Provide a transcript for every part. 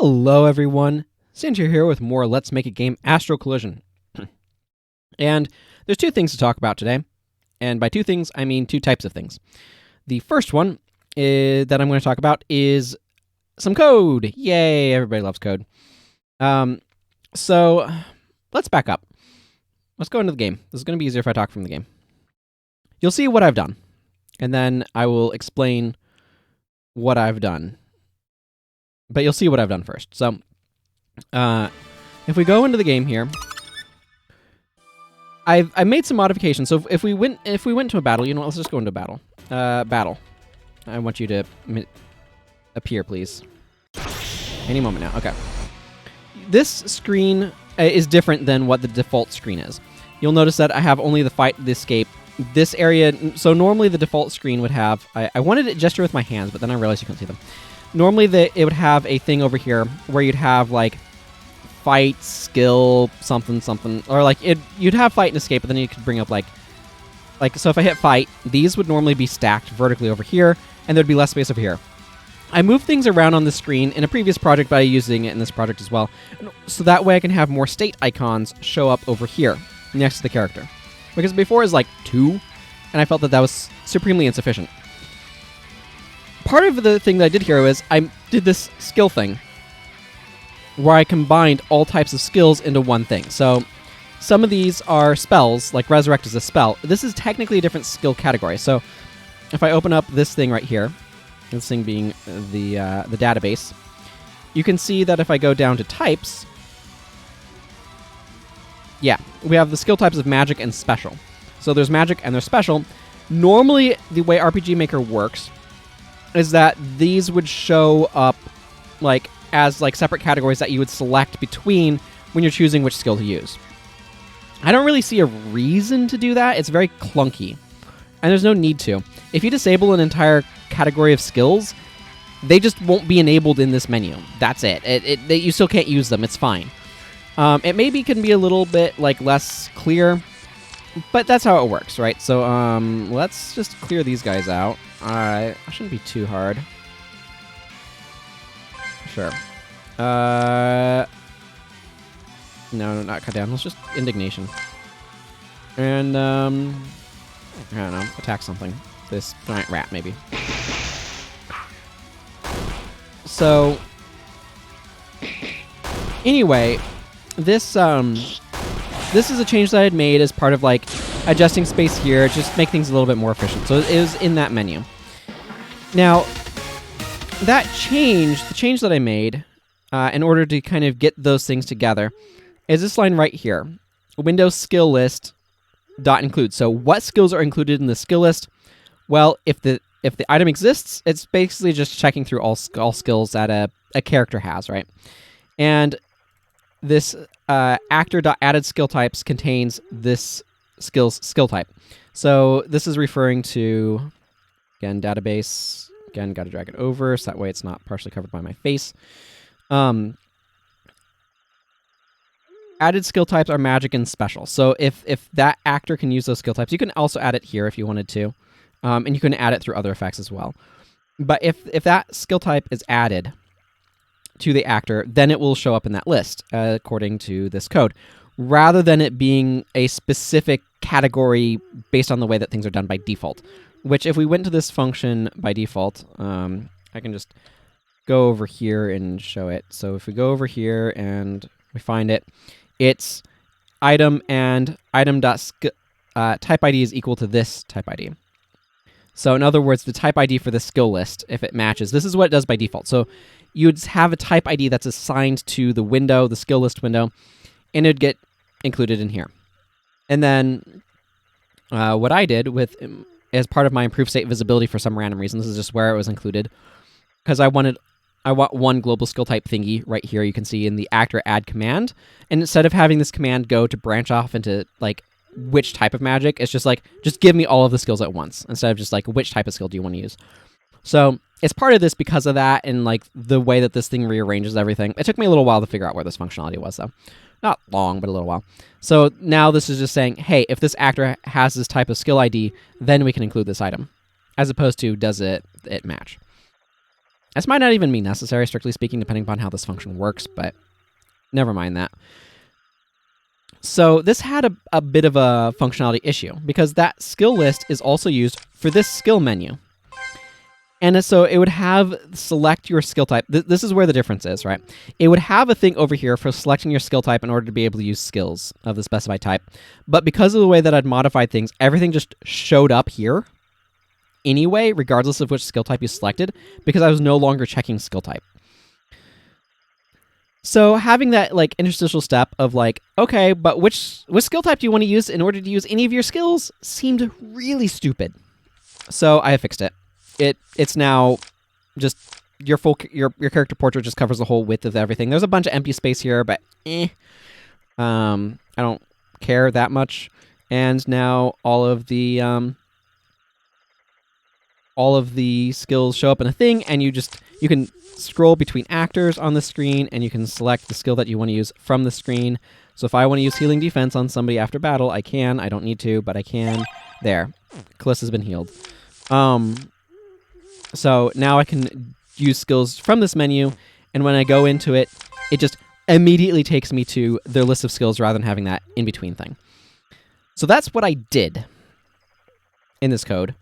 Hello everyone, Sanjay here with more Let's Make a Game Astral Collision. And there's two things to talk about today, and by two things I mean two types of things. The first one that I'm going to talk about is some code. Yay, everybody loves code. So let's back up. Let's go into the game. This is going to be easier if I talk from the game. You'll see what I've done, and then I will explain what I've done. But you'll see what I've done first. So, if we go into the game here, I made some modifications. So if we went to a battle, you know what, let's just go into a battle. Battle. I want you to appear, please. Any moment now. Okay. This screen is different than what the default screen is. You'll notice that I have only the fight, the escape. This area, so normally the default screen would have, I wanted to gesture with my hands, but then I realized you couldn't see them. Normally, it would have a thing over here where you'd have, like, fight, skill, something, something. Or, like, you'd have fight and escape, but then you could bring up, like, so if I hit fight, these would normally be stacked vertically over here, and there'd be less space over here. I moved things around on the screen in a previous project by using it in this project as well, so that way I can have more state icons show up over here, next to the character. Because before it was, like, 2, and I felt that that was supremely insufficient. Part of the thing that I did here was I did this skill thing where I combined all types of skills into one thing. So some of these are spells, like Resurrect is a spell. This is technically a different skill category. So if I open up this thing right here, this thing being the database, you can see that if I go down to types, yeah, we have the skill types of magic and special. So there's magic and there's special. Normally, the way RPG Maker works is that these would show up as separate categories that you would select between when you're choosing which skill to use. I don't really see a reason to do that. It's very clunky, and there's no need to. If you disable an entire category of skills, they just won't be enabled in this menu. That's it. You still can't use them. It's fine. It maybe can be a little bit less clear, but that's how it works, right? So let's just clear these guys out. Alright, that shouldn't be too hard. Sure. No, not cut down. Let's just indignation. And, I don't know, attack something. This giant rat, maybe. So, anyway, this is a change that I had made as part of, adjusting space here, just make things a little bit more efficient. So it is in that menu. Now, the change that I made, in order to kind of get those things together, is this line right here. Windows skill list dot include. So what skills are included in the skill list? Well, if the item exists, it's basically just checking through all skills that a character has, right? And this actor.added skill types contains this skill type. So this is referring to, again, database. Again, got to drag it over so that way it's not partially covered by my face. Added skill types are magic and special. So if that actor can use those skill types, you can also add it here if you wanted to. And you can add it through other effects as well. But if that skill type is added to the actor, then it will show up in that list, according to this code, rather than it being a specific category based on the way that things are done by default. Which, if we went to this function by default, I can just go over here and show it. So if we go over here and we find it, it's item and item.type ID is equal to this type ID. So in other words, the type ID for the skill list, if it matches, this is what it does by default. So you'd have a type ID that's assigned to the window, the skill list window, and it'd get included in here. And then what I did as part of my improved state visibility for some random reason, this is just where it was included, because I want one global skill type thingy right here you can see in the actor add command, and instead of having this command go to branch off into which type of magic, it's just just give me all of the skills at once, instead of just which type of skill do you want to use. So it's part of this because of that, and the way that this thing rearranges everything. It took me a little while to figure out where this functionality was, though. Not long, but a little while. So now this is just saying, hey, if this actor has this type of skill ID, then we can include this item, as opposed to does it match. This might not even be necessary, strictly speaking, depending upon how this function works, but never mind that. So this had a bit of a functionality issue, because that skill list is also used for this skill menu. And so it would have select your skill type. This is where the difference is, right? It would have a thing over here for selecting your skill type in order to be able to use skills of the specified type. But because of the way that I'd modified things, everything just showed up here anyway, regardless of which skill type you selected, because I was no longer checking skill type. So having that like interstitial step of like, okay, but which skill type do you want to use in order to use any of your skills seemed really stupid. So I have fixed it. It's now just your character portrait just covers the whole width of everything. There's a bunch of empty space here, but I don't care that much. And now all of the skills show up in a thing, and you can scroll between actors on the screen, and you can select the skill that you want to use from the screen. So if I want to use healing defense on somebody after battle, I can. I don't need to, but I can. There, Callista's been healed. So now I can use skills from this menu, and when I go into it, it just immediately takes me to their list of skills rather than having that in-between thing. So that's what I did in this code.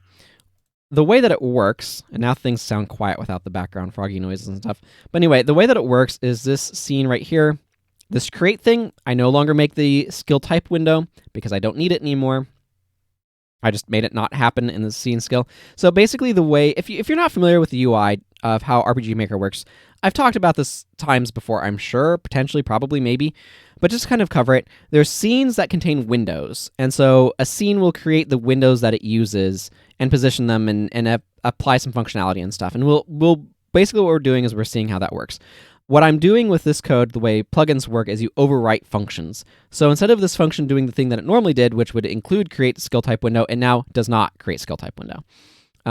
The way that it works, and now things sound quiet without the background froggy noises and stuff, but anyway, the way that it works is this scene right here, this create thing, I no longer make the skill type window because I don't need it anymore. I just made it not happen in the scene skill. So basically the way, if you're not familiar with the UI of how RPG Maker works, I've talked about this times before, I'm sure, potentially, probably, maybe, but just to kind of cover it, there's scenes that contain windows, and so a scene will create the windows that it uses and position them and apply some functionality and stuff. And we'll basically what we're doing is we're seeing how that works. What I'm doing with this code, the way plugins work, is you overwrite functions. So instead of this function doing the thing that it normally did, which would include create skill type window, it now does not create skill type window.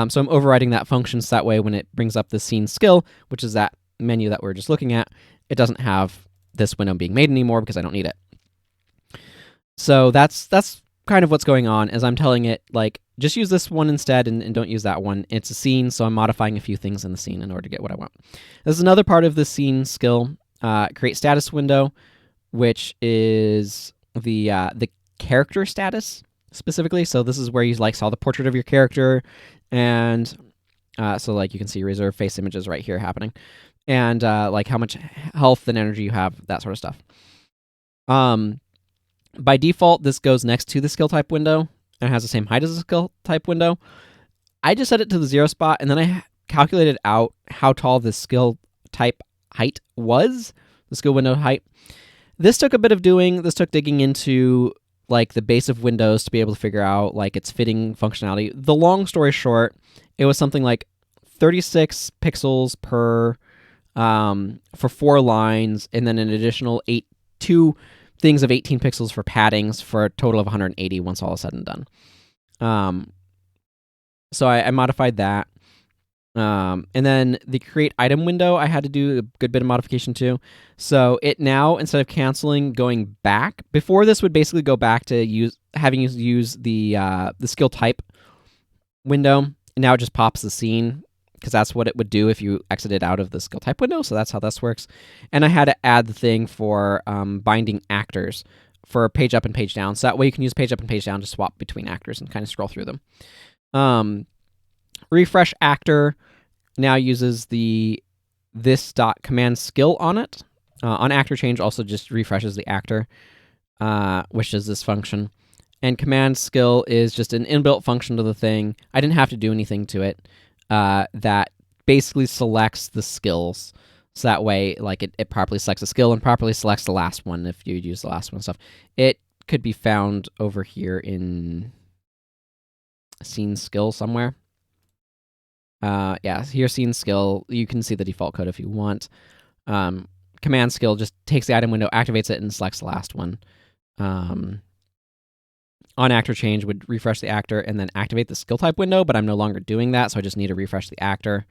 So I'm overwriting that function so that way when it brings up the scene skill, which is that menu that we're just looking at, it doesn't have this window being made anymore because I don't need it. So that's kind of what's going on, is I'm telling it, like, just use this one instead and don't use that one. It's a scene, so I'm modifying a few things in the scene in order to get what I want. This is another part of the scene skill, create status window, which is the character status specifically. So this is where you like saw the portrait of your character, and so like you can see reserve face images right here happening, and like how much health and energy you have, that sort of stuff. By default, this goes next to the skill type window and has the same height as the skill type window. I just set it to the 0 spot, and then I calculated out how tall the skill type height was, the skill window height. This took a bit of doing. This took digging into like the base of Windows to be able to figure out like its fitting functionality. The long story short, it was something like 36 pixels per for 4 lines, and then an additional 2 things of 18 pixels for paddings, for a total of 180 once all is said and done. So I modified that. And then the create item window, I had to do a good bit of modification too. So it now, instead of canceling, going back, before this would basically go back to having you use the skill type window, and now it just pops the scene, because that's what it would do if you exited out of the skill type window. So that's how this works. And I had to add the thing for binding actors for page up and page down. So that way you can use page up and page down to swap between actors and kind of scroll through them. Refresh actor now uses this command skill on it. On actor change also just refreshes the actor, which is this function. And command skill is just an inbuilt function to the thing. I didn't have to do anything to it. That basically selects the skills, so that way like it properly selects a skill and properly selects the last one if you use the last one and stuff. It could be found over here in scene skill somewhere. Yeah, here's scene skill. You can see the default code if you want. Command skill just takes the item window, activates it, and selects the last one. On actor change would refresh the actor and then activate the skill type window, but I'm no longer doing that, so I just need to refresh the actor.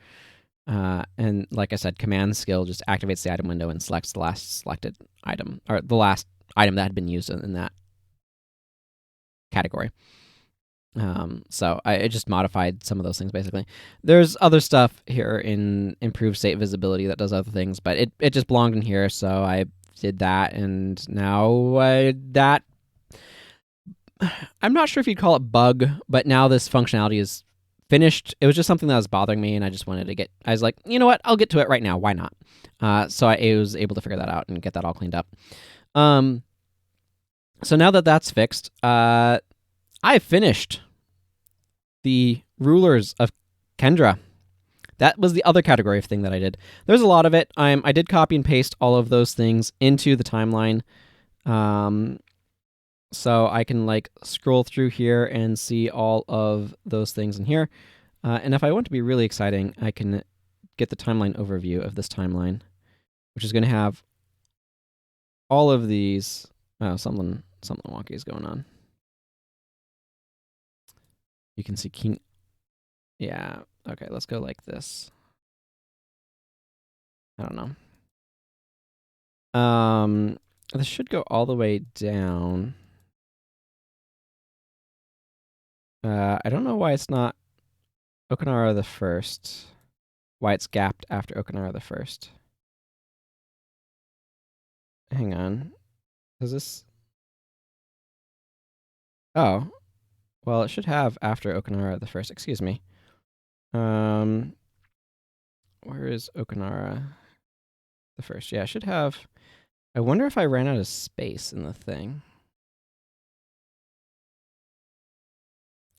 And like I said, command skill just activates the item window and selects the last selected item, or the last item that had been used in that category. So I just modified some of those things, basically. There's other stuff here in improved state visibility that does other things, but it just belonged in here, so I did that, and now that... I'm not sure if you'd call it bug, but now this functionality is finished. It was just something that was bothering me, and I just wanted to get... I was like, you know what? I'll get to it right now. Why not? So I was able to figure that out and get that all cleaned up. So now that that's fixed, I finished the Rulers of Kendra. That was the other category of thing that I did. There's a lot of it. I did copy and paste all of those things into the timeline. So I can like scroll through here and see all of those things in here. And if I want to be really exciting, I can get the timeline overview of this timeline, which is going to have all of these. Oh, something wonky is going on. You can see King. Yeah. Okay, let's go like this. I don't know. This should go all the way down. I don't know why it's not Okanara the First. Why it's gapped after Okanara the First. Hang on. Is this... Oh. Well, it should have after Okanara the First. Excuse me. Where is Okanara the First? Yeah, it should have... I wonder if I ran out of space in the thing.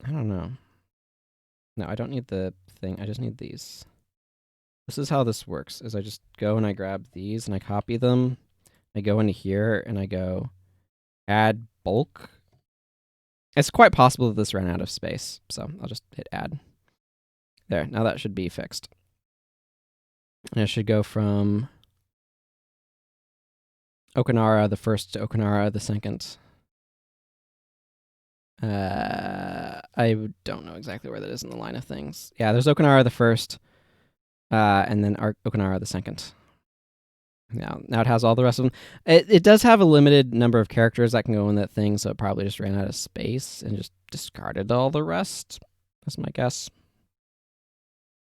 I don't know. No, I don't need the thing. I just need these. This is how this works, is I just go and I grab these and I copy them. I go into here and I go add bulk. It's quite possible that this ran out of space, so I'll just hit add. There, now that should be fixed. And it should go from Okanara the First to Okanara the Second. I don't know exactly where that is in the line of things. Yeah, there's Okanara the First, and then Okanara the Second. Now it has all the rest of them. It does have a limited number of characters that can go in that thing, so it probably just ran out of space and just discarded all the rest. That's my guess.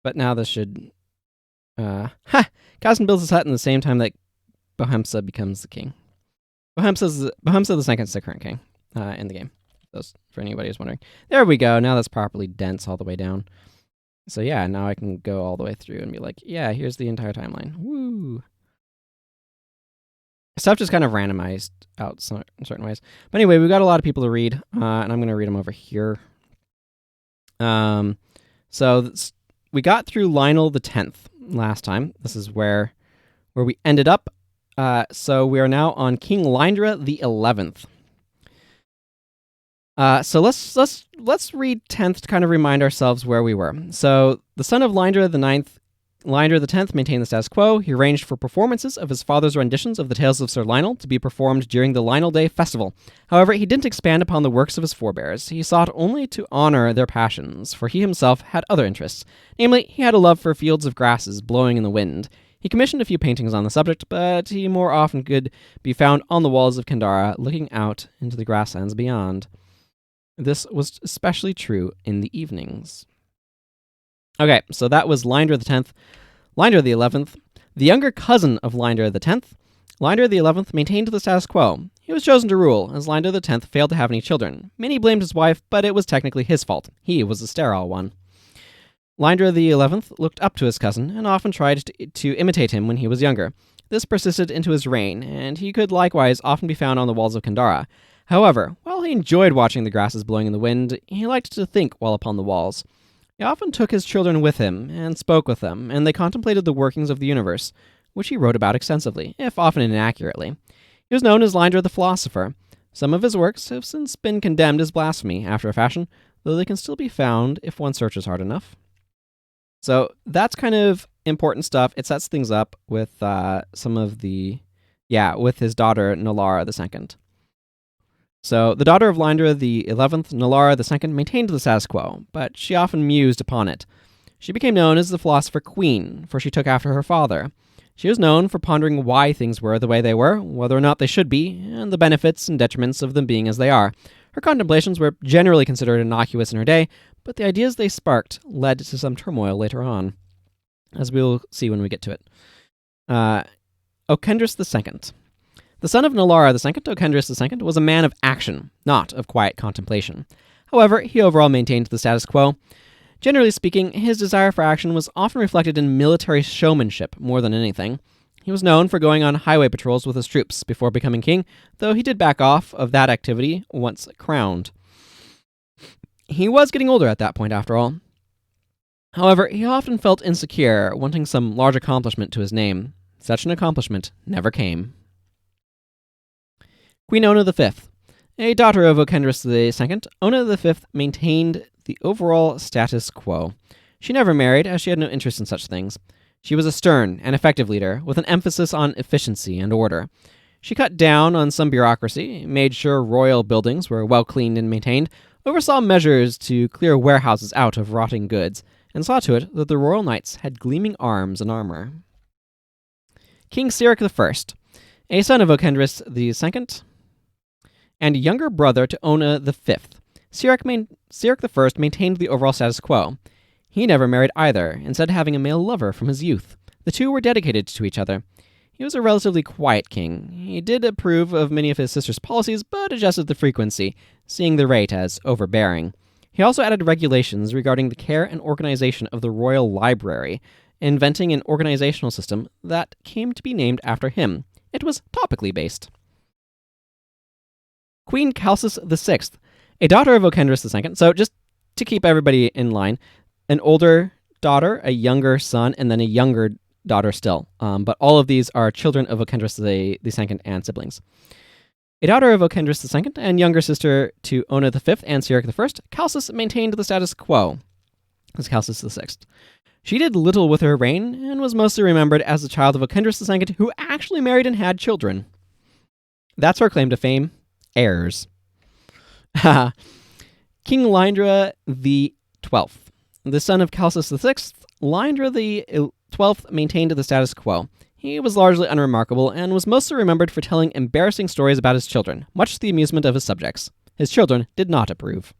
But now this should... Kazan builds his hut in the same time that Bohemsa becomes the king. Bohemsa the Second is the current king in the game. Those, for anybody who's wondering. There we go. Now that's properly dense all the way down. So yeah, now I can go all the way through and be like, yeah, here's the entire timeline. Woo! Stuff just kind of randomized out in certain ways. But anyway, we've got a lot of people to read, and I'm going to read them over here. So we got through Lionel the 10th last time. This is where we ended up. So we are now on King Lyndra the 11th. So let's read 10th to kind of remind ourselves where we were. So the son of Lyndra the 9th, Lyndra the 10th maintained the status quo. He arranged for performances of his father's renditions of the Tales of Sir Lionel to be performed during the Lionel Day festival. However, he didn't expand upon the works of his forebears. He sought only to honor their passions, for he himself had other interests. Namely, he had a love for fields of grasses blowing in the wind. He commissioned a few paintings on the subject, but he more often could be found on the walls of Kendara, looking out into the grasslands beyond. This was especially true in the evenings. Okay, so that was Lyndra the 10th. Lyndra the 11th, the younger cousin of Lyndra the 10th. Lyndra the 11th maintained the status quo. He was chosen to rule, as Lyndra the 10th failed to have any children. Many blamed his wife, but it was technically his fault. He was the sterile one. Lyndra the 11th looked up to his cousin, and often tried to imitate him when he was younger. This persisted into his reign, and he could likewise often be found on the walls of Kendara. However, while he enjoyed watching the grasses blowing in the wind, he liked to think while upon the walls. He often took his children with him, and spoke with them, and they contemplated the workings of the universe, which he wrote about extensively, if often inaccurately. He was known as Lyndra the Philosopher. Some of his works have since been condemned as blasphemy, after a fashion, though they can still be found if one searches hard enough. So that's kind of important stuff. It sets things up with some of the... with his daughter, Nalara II. So, the daughter of Lyndra the 11th, Nalara II, maintained the status quo, but she often mused upon it. She became known as the Philosopher Queen, for she took after her father. She was known for pondering why things were the way they were, whether or not they should be, and the benefits and detriments of them being as they are. Her contemplations were generally considered innocuous in her day, but the ideas they sparked led to some turmoil later on, as we'll see when we get to it. Okendris II. The son of Nalara II, Okendris II, was a man of action, not of quiet contemplation. However, he overall maintained the status quo. Generally speaking, his desire for action was often reflected in military showmanship more than anything. He was known for going on highway patrols with his troops before becoming king, though he did back off of that activity once crowned. He was getting older at that point, after all. However, he often felt insecure, wanting some large accomplishment to his name. Such an accomplishment never came. Queen Ona V. A daughter of Okendris II, Ona V maintained the overall status quo. She never married, as she had no interest in such things. She was a stern and effective leader, with an emphasis on efficiency and order. She cut down on some bureaucracy, made sure royal buildings were well cleaned and maintained, oversaw measures to clear warehouses out of rotting goods, and saw to it that the royal knights had gleaming arms and armor. King Sirik I, a son of Okendris II, and younger brother to Ona V. Sirik I maintained the overall status quo. He never married either, instead having a male lover from his youth. The two were dedicated to each other. He was a relatively quiet king. He did approve of many of his sister's policies, but adjusted the frequency, seeing the rate as overbearing. He also added regulations regarding the care and organization of the royal library, inventing an organizational system that came to be named after him. It was topically based. Queen Khalsis VI, a daughter of Okendris II. So just to keep everybody in line, an older daughter, a younger son, and then a younger daughter still. But all of these are children of Okendris II and siblings. A daughter of Okendris II and younger sister to Ona V and Sirik I, Khalsis maintained the status quo as Khalsis VI. She did little with her reign and was mostly remembered as the child of Okendris II who actually married and had children. That's her claim to fame. Heirs. King Lindra XII. The son of Khalsis VI, Lindra XII maintained the status quo. He was largely unremarkable and was mostly remembered for telling embarrassing stories about his children, much to the amusement of his subjects. His children did not approve.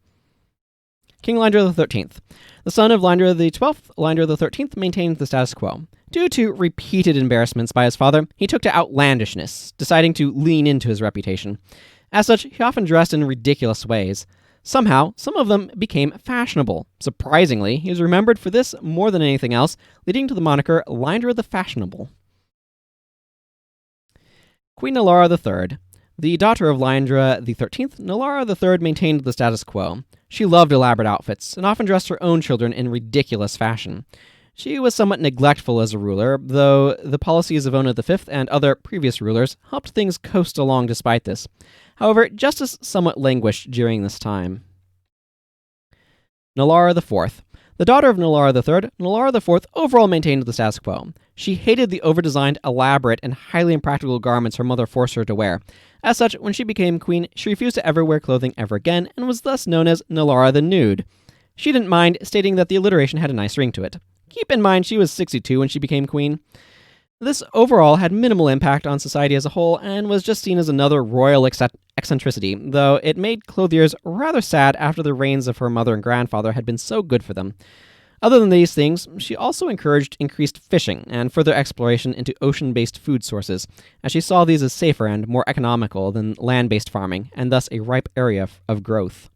King Lindra XIII. The son of Lindra XII, Lindra XIII maintained the status quo. Due to repeated embarrassments by his father, he took to outlandishness, deciding to lean into his reputation. As such, he often dressed in ridiculous ways. Somehow, some of them became fashionable. Surprisingly, he was remembered for this more than anything else, leading to the moniker Lindra the Fashionable. Queen Nalara III. The daughter of Lindra XIII, Nalara III maintained the status quo. She loved elaborate outfits, and often dressed her own children in ridiculous fashion. She was somewhat neglectful as a ruler, though the policies of Ona V and other previous rulers helped things coast along despite this. However, justice somewhat languished during this time. Nalara IV. The daughter of Nalara III, Nalara IV overall maintained the status quo. She hated the over-designed, elaborate, and highly impractical garments her mother forced her to wear. As such, when she became queen, she refused to ever wear clothing ever again, and was thus known as Nalara the Nude. She didn't mind, stating that the alliteration had a nice ring to it. Keep in mind, she was 62 when she became queen. This overall had minimal impact on society as a whole, and was just seen as another royal eccentricity, though it made clothiers rather sad after the reigns of her mother and grandfather had been so good for them. Other than these things, she also encouraged increased fishing and further exploration into ocean-based food sources, as she saw these as safer and more economical than land-based farming, and thus a ripe area of growth.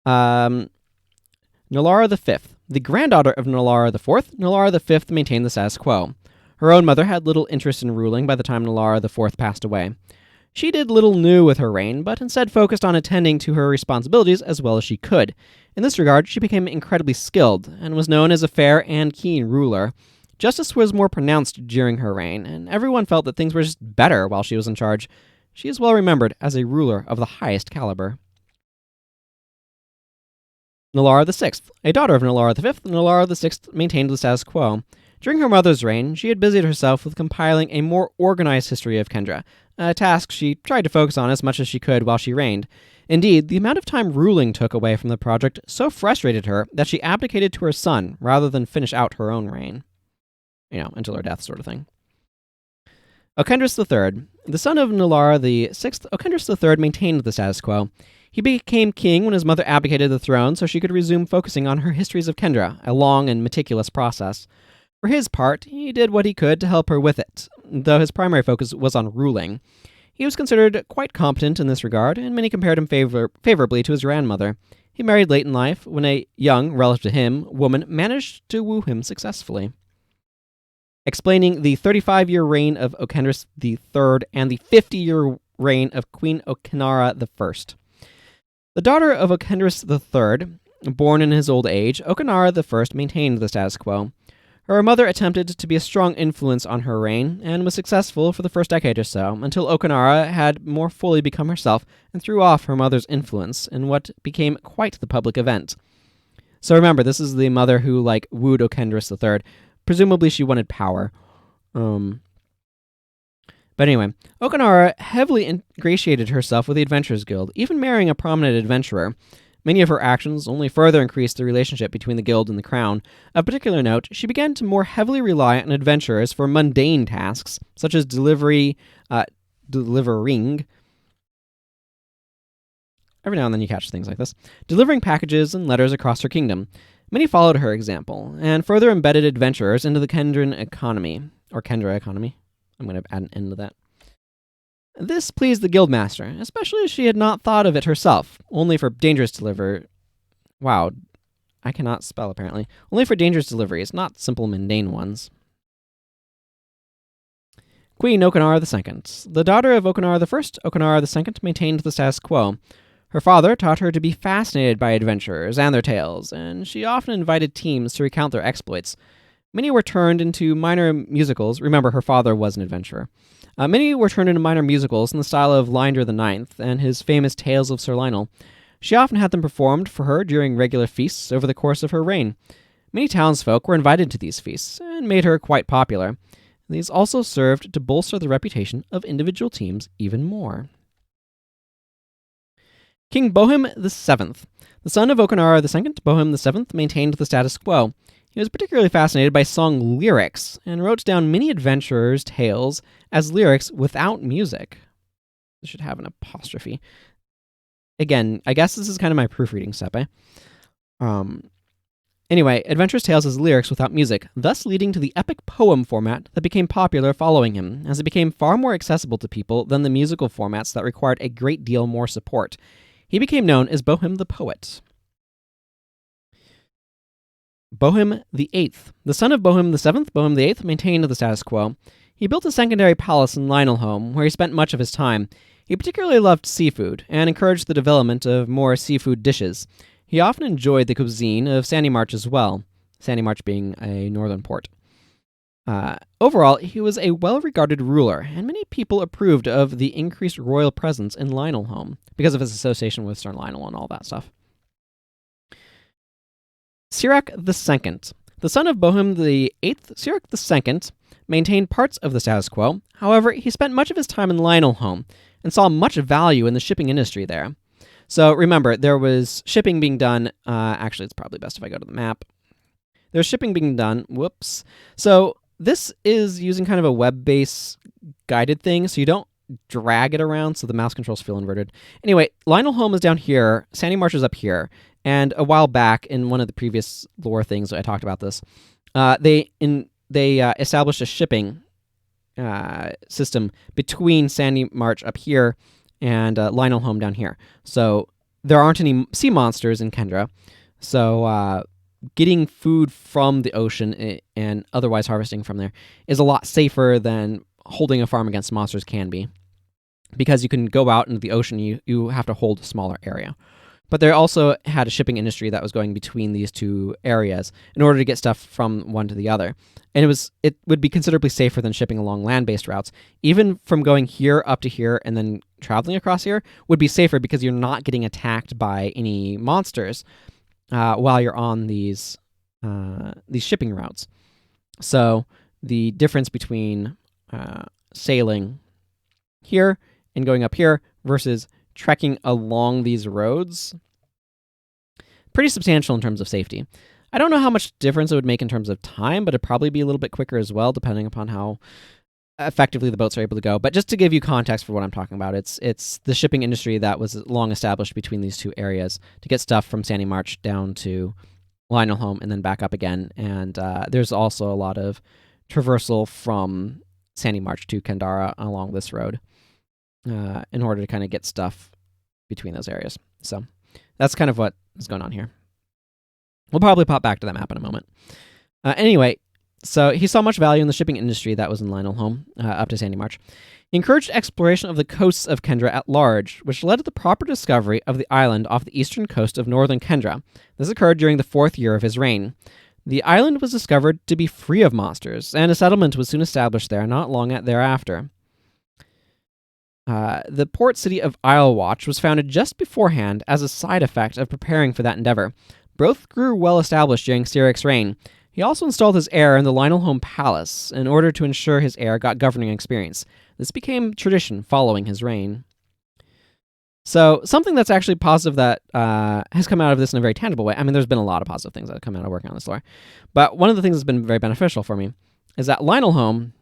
Nalara V. The granddaughter of Nalara IV, Nalara V maintained the status quo. Her own mother had little interest in ruling by the time Nalara IV passed away. She did little new with her reign, but instead focused on attending to her responsibilities as well as she could. In this regard, she became incredibly skilled, and was known as a fair and keen ruler. Justice was more pronounced during her reign, and everyone felt that things were just better while she was in charge. She is well remembered as a ruler of the highest caliber. Nalara VI. A daughter of Nalara V, Nalara VI maintained the status quo. During her mother's reign, she had busied herself with compiling a more organized history of Kendra, a task she tried to focus on as much as she could while she reigned. Indeed, the amount of time ruling took away from the project so frustrated her that she abdicated to her son rather than finish out her own reign. Until her death sort of thing. Okendris III. The son of Nulara VI, Okendris III maintained the status quo. He became king when his mother abdicated the throne so she could resume focusing on her histories of Kendra, a long and meticulous process. For his part, he did what he could to help her with it, though his primary focus was on ruling. He was considered quite competent in this regard, and many compared him favorably to his grandmother. He married late in life, when a young, relative to him, woman managed to woo him successfully. Explaining the 35-year reign of Okendris III and the 50-year reign of Queen Okenara I. The daughter of Okendris III, born in his old age, Okenara I maintained the status quo. Her mother attempted to be a strong influence on her reign, and was successful for the first decade or so, until Okenara had more fully become herself and threw off her mother's influence in what became quite the public event. So remember, this is the mother who, wooed Okendris III. Presumably she wanted power. But anyway, Okenara heavily ingratiated herself with the Adventurers Guild, even marrying a prominent adventurer. Many of her actions only further increased the relationship between the guild and the crown. Of particular note, she began to more heavily rely on adventurers for mundane tasks, such as delivering. Every now and then you catch things like this. Delivering packages and letters across her kingdom. Many followed her example, and further embedded adventurers into the Kendran economy. Or Kendra economy. I'm going to add an end to that. This pleased the guildmaster, especially as she had not thought of it herself, only for dangerous delivery. Wow, I cannot spell apparently. Only for dangerous deliveries, not simple mundane ones. Queen Okenara II. The daughter of Okenara I, Okenara II maintained the status quo. Her father taught her to be fascinated by adventurers and their tales, and she often invited teams to recount their exploits. Many were turned into minor musicals. Remember, her father was an adventurer. Many were turned into minor musicals in the style of Lyndar IX and his famous Tales of Sir Lionel. She often had them performed for her during regular feasts over the course of her reign. Many townsfolk were invited to these feasts, and made her quite popular. These also served to bolster the reputation of individual teams even more. King Bohum VII. The son of Okenara II, Bohum VII maintained the status quo. He was particularly fascinated by song lyrics, and wrote down many adventurers' tales as lyrics without music. This should have an apostrophe. Again, I guess this is kind of my proofreading step, eh? Anyway, adventurers' tales as lyrics without music, thus leading to the epic poem format that became popular following him, as it became far more accessible to people than the musical formats that required a great deal more support. He became known as Bohum the Poet. Bohum VIII. The son of Bohum VII, Bohum VIII maintained the status quo. He built a secondary palace in Lionelholm, where he spent much of his time. He particularly loved seafood, and encouraged the development of more seafood dishes. He often enjoyed the cuisine of Sandy March as well, Sandy March being a northern port. Overall, he was a well-regarded ruler, and many people approved of the increased royal presence in Lionelholm, because of his association with Sir Lionel and all that stuff. Sirak II. The son of Bohum VIII, Sirak II maintained parts of the status quo. However, he spent much of his time in Lionelholm, and saw much value in the shipping industry there. So remember, there was shipping being done. Actually, it's probably best if I go to the map. There's shipping being done. Whoops. So this is using kind of a web-based guided thing, so you don't drag it around, so the mouse controls feel inverted. Anyway, Lionelholm is down here. Sandy March is up here. And a while back, in one of the previous lore things, I talked about this. They established a shipping system between Sandy March up here and Lionelholm down here. So there aren't any sea monsters in Kendra. So getting food from the ocean and otherwise harvesting from there is a lot safer than holding a farm against monsters can be. Because you can go out into the ocean, you have to hold a smaller area. But they also had a shipping industry that was going between these two areas in order to get stuff from one to the other. And it would be considerably safer than shipping along land-based routes. Even from going here up to here and then traveling across here would be safer because you're not getting attacked by any monsters while you're on these shipping routes. So the difference between sailing here and going up here versus trekking along these roads, pretty substantial in terms of safety. I don't know how much difference it would make in terms of time, but it'd probably be a little bit quicker as well, depending upon how effectively the boats are able to go. But just to give you context for what I'm talking about, it's the shipping industry that was long established between these two areas to get stuff from Sandy March down to Lionelholm and then back up again. And there's also a lot of traversal from Sandy March to Kendara along this road in order to kind of get stuff between those areas. So that's kind of what is going on here. We'll probably pop back to that map in a moment. Anyway, so he saw much value in the shipping industry that was in Lionelholm up to Sandy March. He encouraged exploration of the coasts of Kendra at large, which led to the proper discovery of the island off the eastern coast of northern Kendra. This occurred during the 4th year of his reign. The island was discovered to be free of monsters, and a settlement was soon established there not long thereafter. The port city of Islewatch was founded just beforehand as a side effect of preparing for that endeavor. Both grew well established during Siric's reign. He also installed his heir in the Lionelholm Palace in order to ensure his heir got governing experience. This became tradition following his reign. So something that's actually positive that has come out of this in a very tangible way. I mean, there's been a lot of positive things that have come out of working on this lore. But one of the things that's been very beneficial for me is that Lionelholm,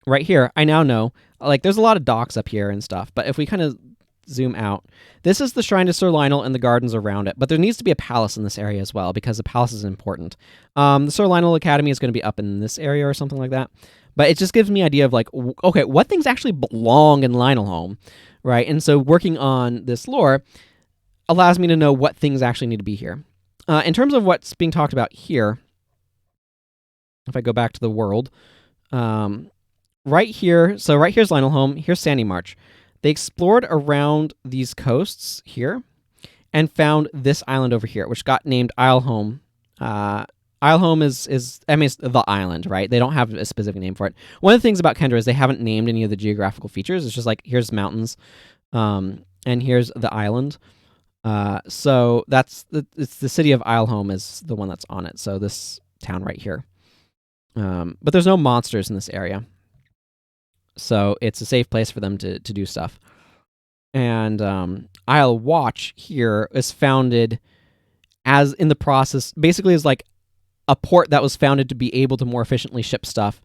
right here, I now know, like, there's a lot of docks up here and stuff. But if we kind of zoom out, this is the shrine to Sir Lionel and the gardens around it. But there needs to be a palace in this area as well, because the palace is important. The Sir Lionel Academy is going to be up in this area or something like that. But it just gives me an idea of, like, okay, what things actually belong in Lionelholm, right? And so working on this lore allows me to know what things actually need to be here. In terms of what's being talked about here, if I go back to the world, right here, so right here's Lionelholm, here's Sandy March. They explored around these coasts here and found this island over here, which got named Islehome. Islehome is I mean, it's the island, right? They don't have a specific name for it. One of the things about Kendra is they haven't named any of the geographical features. It's just like, here's mountains, and here's the island. So it's the city of Islehome is the one that's on it. So this town right here. But there's no monsters in this area. So it's a safe place for them to do stuff. And Islewatch here is founded as in the process, basically is like a port that was founded to be able to more efficiently ship stuff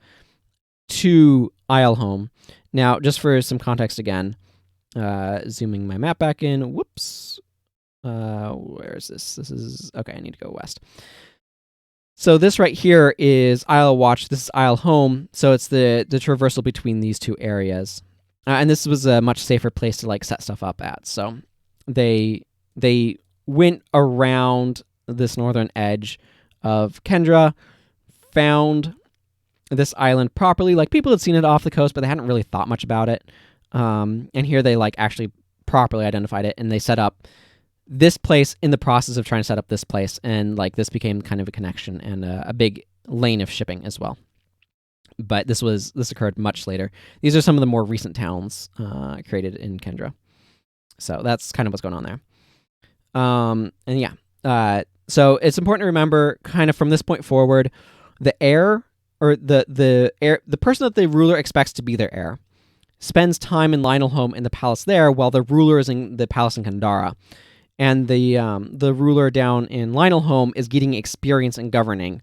to Islehome. Now, just for some context again, zooming my map back in, whoops. Where is this? This is, okay, I need to go west. So this right here is Islewatch. This is Islehome. So it's the traversal between these two areas. And this was a much safer place to like set stuff up at. So they went around this northern edge of Kendra, found this island properly. Like, people had seen it off the coast, but they hadn't really thought much about it. And here they like actually properly identified it, and they set up this place in the process of trying to set up this place, and like this became kind of a connection and a big lane of shipping as well. But this occurred much later. These are some of the more recent towns created in Kendra. So that's kind of what's going on there. And yeah, so it's important to remember, kind of from this point forward, the heir, or the person that the ruler expects to be their heir, spends time in Lionelholm in the palace there, while the ruler is in the palace in Kendara. And the ruler down in Lionelholm is getting experience in governing,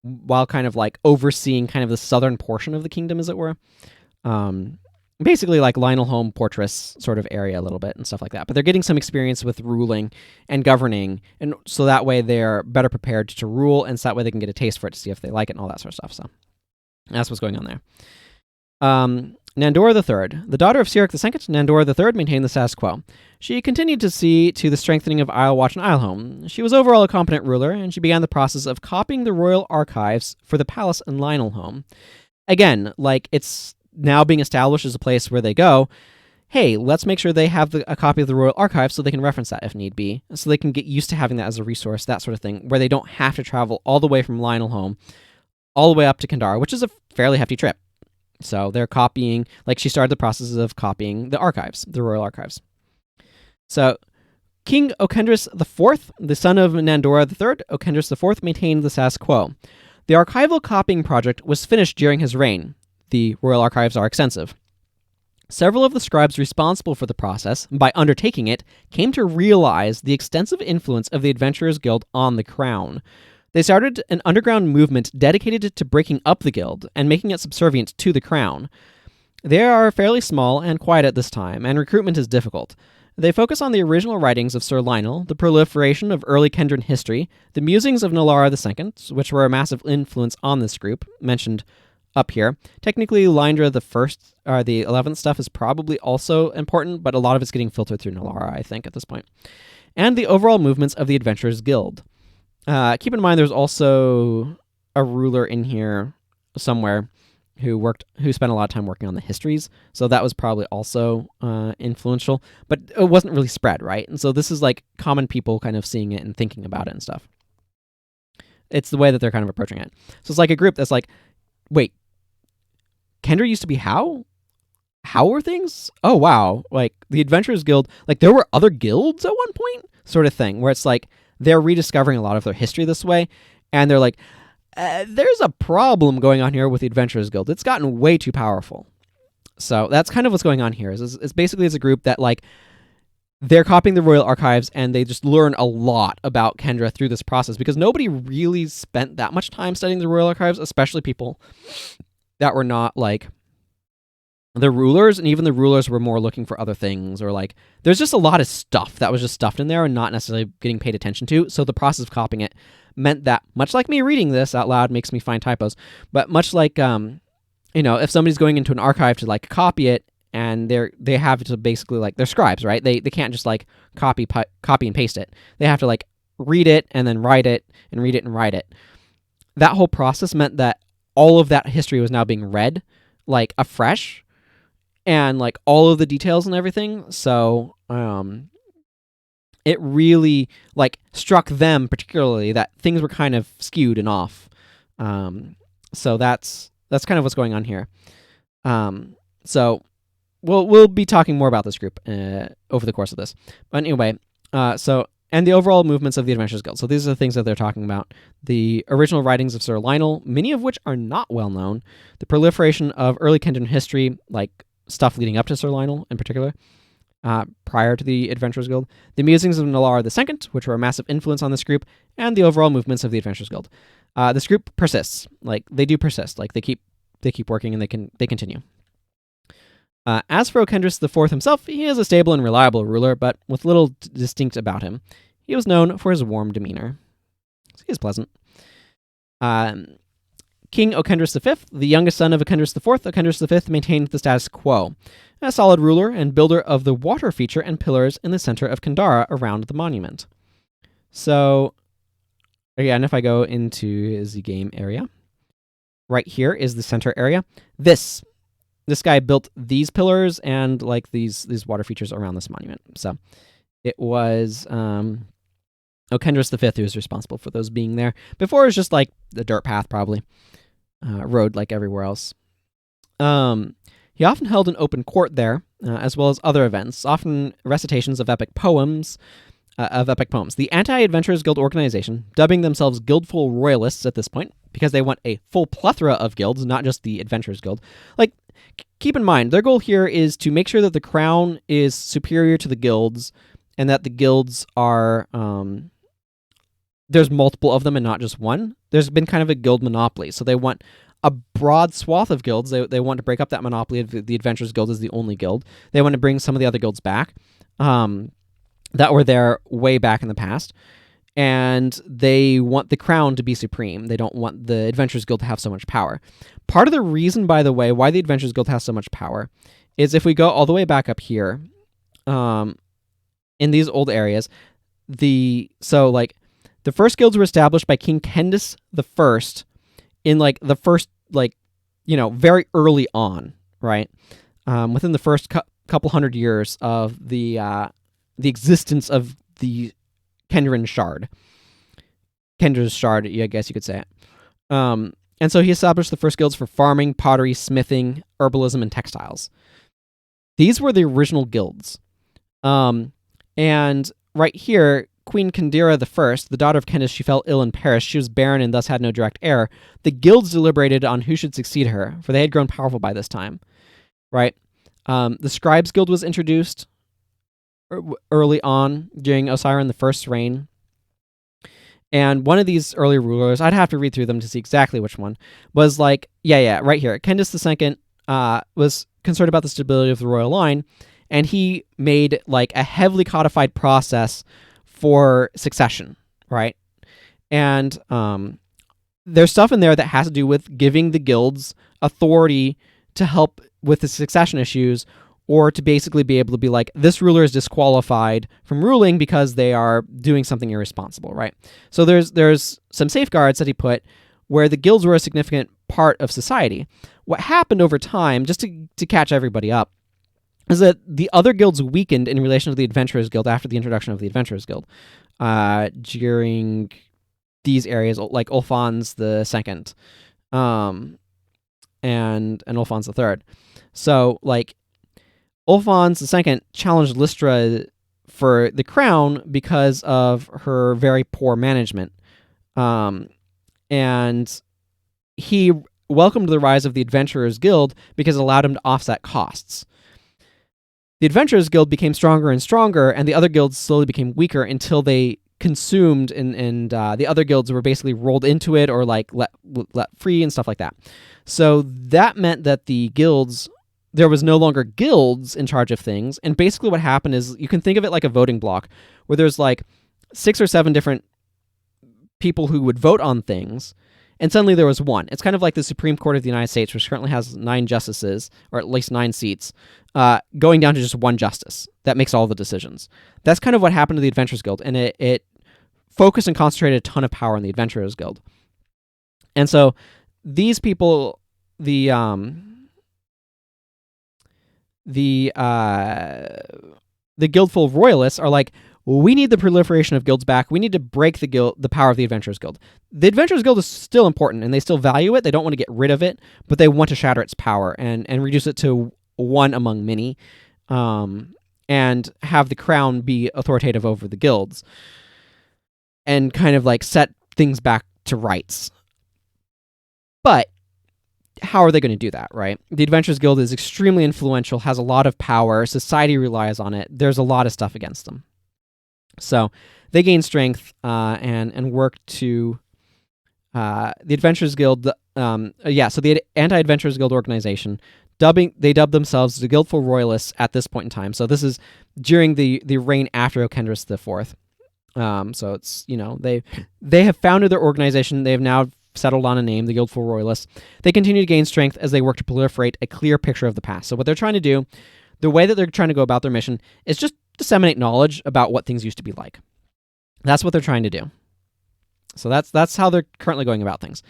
while kind of like overseeing kind of the southern portion of the kingdom, as it were. Basically like Lionelholm Fortress sort of area a little bit and stuff like that. But they're getting some experience with ruling and governing, and so that way they're better prepared to rule, and so that way they can get a taste for it to see if they like it and all that sort of stuff. So that's what's going on there. Nandora III. The daughter of Siric II, Nandora III maintained the status quo. She continued to see to the strengthening of Islewatch and Islehome. She was overall a competent ruler, and she began the process of copying the royal archives for the palace in Lionelholm. Again, like, it's now being established as a place where they go, hey, let's make sure they have a copy of the royal archives so they can reference that if need be, so they can get used to having that as a resource, that sort of thing, where they don't have to travel all the way from Lionelholm all the way up to Kendara, which is a fairly hefty trip. So they're copying, like, she started the process of copying the archives, the royal archives. So King Okendris IV, the son of Nandora III, Okendris IV maintained the status quo. The archival copying project was finished during his reign. The royal archives are extensive. Several of the scribes responsible for the process, by undertaking it, came to realize the extensive influence of the Adventurers Guild on the crown. They started an underground movement dedicated to breaking up the guild and making it subservient to the crown. They are fairly small and quiet at this time, and recruitment is difficult. They focus on the original writings of Sir Lionel, the proliferation of early Kendran history, the musings of Nalara II, which were a massive influence on this group, mentioned up here. Technically, Lindra the 1st, or the 11th stuff is probably also important, but a lot of it's getting filtered through Nalara, I think, at this point. And the overall movements of the Adventurers Guild. Keep in mind there's also a ruler in here somewhere who spent a lot of time working on the histories, so that was probably also influential, but it wasn't really spread, right? And so this is like common people kind of seeing it and thinking about it and stuff. It's the way that they're kind of approaching it. So it's like a group that's like, wait, Kendra used to be how? How were things? Oh, wow. Like, the Adventurers Guild, like, there were other guilds at one point? Sort of thing, where it's like, they're rediscovering a lot of their history this way, and they're like, there's a problem going on here with the Adventurers Guild. It's gotten way too powerful. So that's kind of what's going on here. It's basically as a group that, like, they're copying the Royal Archives, and they just learn a lot about Kendra through this process, because nobody really spent that much time studying the Royal Archives, especially people that were not, like, the rulers, and even the rulers were more looking for other things, or, like, there's just a lot of stuff that was just stuffed in there and not necessarily getting paid attention to, so the process of copying it meant that, much like me reading this out loud makes me find typos, but much like, if somebody's going into an archive to, like, copy it, and they have to basically, like, they're scribes, right? They can't just, like, copy and paste it. They have to, like, read it, and then write it, and read it, and write it. That whole process meant that all of that history was now being read, like, afresh, and, like, all of the details and everything, so, it really, like, struck them particularly that things were kind of skewed and off. So that's kind of what's going on here. So we'll be talking more about this group over the course of this. But anyway, and the overall movements of the Adventurers Guild. So these are the things that they're talking about. The original writings of Sir Lionel, many of which are not well known. The proliferation of early Kendran history, like stuff leading up to Sir Lionel in particular, prior to the Adventurers Guild. The musings of Nalara II, which were a massive influence on this group, and the overall movements of the Adventurers Guild. This group persists. Like, they do persist. Like, they keep working, and they continue. As for Okendris IV himself, he is a stable and reliable ruler, but with little distinct about him. He was known for his warm demeanor. So he is pleasant. King Okendris V, the youngest son of Okendris IV, Okendris V maintained the status quo, a solid ruler and builder of the water feature and pillars in the center of Kandara around the monument. So, again, if I go into the game area, right here is the center area. This guy built these pillars and, like, these water features around this monument. So it was Okendris V who was responsible for those being there. Before it was just, like, the dirt path, probably. Road like everywhere else. He often held an open court there, as well as other events, often recitations of epic poems. The Anti-Adventurers Guild organization, dubbing themselves Guildful Royalists at this point, because they want a full plethora of guilds, not just the Adventurers Guild. Like, keep in mind, their goal here is to make sure that the crown is superior to the guilds, and that the guilds are, there's multiple of them and not just one. There's been kind of a guild monopoly, so they want a broad swath of guilds. They want to break up that monopoly. The Adventurers Guild is the only guild. They want to bring some of the other guilds back that were there way back in the past, and they want the crown to be supreme. They don't want the Adventurers Guild to have so much power. Part of the reason, by the way, why the Adventurers Guild has so much power is if we go all the way back up here, in these old areas, the first guilds were established by King Kendis I in, like, the first, like, very early on, right? Within the first couple hundred years of the existence of the Kendra's Shard, I guess you could say it. And so he established the first guilds for farming, pottery, smithing, herbalism, and textiles. These were the original guilds. And right here, Queen Kendira I, the daughter of Kendis, she fell ill and perished. She was barren and thus had no direct heir. The guilds deliberated on who should succeed her, for they had grown powerful by this time. Right? The Scribes Guild was introduced early on during Osiris I's reign. And one of these early rulers, I'd have to read through them to see exactly which one, was like, right here. Kendis II was concerned about the stability of the royal line, and he made like a heavily codified process for succession, right? And there's stuff in there that has to do with giving the guilds authority to help with the succession issues, or to basically be able to be like, this ruler is disqualified from ruling because they are doing something irresponsible, right? So there's some safeguards that he put where the guilds were a significant part of society. What happened over time, just to catch everybody up, is that the other guilds weakened in relation to the Adventurers Guild after the introduction of the Adventurers Guild during these areas, like Ulfons II and Ulfons III. So, like, Ulfons II challenged Lystra for the crown because of her very poor management. And he welcomed the rise of the Adventurers Guild because it allowed him to offset costs. The Adventurers Guild became stronger and stronger, and the other guilds slowly became weaker until they consumed, and the other guilds were basically rolled into it or like let free and stuff like that. So that meant that the guilds, there was no longer guilds in charge of things, and basically what happened is, you can think of it like a voting block, where there's like 6 or 7 different people who would vote on things, and suddenly there was one. It's kind of like the Supreme Court of the United States, which currently has 9 justices, or at least 9 seats, going down to just one justice that makes all the decisions. That's kind of what happened to the Adventurers Guild, and it focused and concentrated a ton of power on the Adventurers Guild. And so these people, the Guildful Royalists are like, we need the proliferation of guilds back. We need to break the power of the Adventurers Guild. The Adventurers Guild is still important, and they still value it. They don't want to get rid of it, but they want to shatter its power and reduce it to one among many, and have the crown be authoritative over the guilds, and kind of like set things back to rights. But how are they going to do that, right? The Adventurers Guild is extremely influential, has a lot of power, society relies on it, there's a lot of stuff against them. So they gain strength and work to the Adventurers Guild. So the Anti-Adventurers Guild organization, they dubbed themselves the Guildful Royalists at this point in time. So this is during the reign after Kendris IV. So it's, they have founded their organization. They have now settled on a name, the Guildful Royalists. They continue to gain strength as they work to proliferate a clear picture of the past. So what they're trying to do, the way that they're trying to go about their mission, is just disseminate knowledge about what things used to be like. That's what they're trying to do. So that's how they're currently going about things.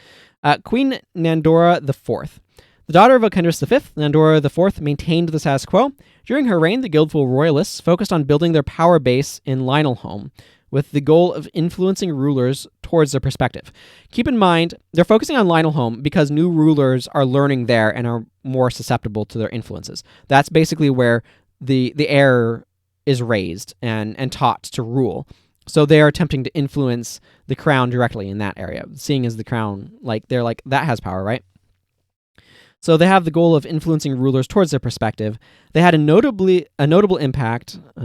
Queen Nandora IV. The daughter of Kendris V, Nandora IV maintained the status quo. During her reign, the Guildful Royalists focused on building their power base in Lionelholm, with the goal of influencing rulers towards their perspective. Keep in mind, they're focusing on Lionelholm because new rulers are learning there and are more susceptible to their influences. That's basically where the heir is raised and taught to rule. So they are attempting to influence the crown directly in that area, seeing as the crown, they're like, that has power, right? So they have the goal of influencing rulers towards their perspective. They had a notable impact. They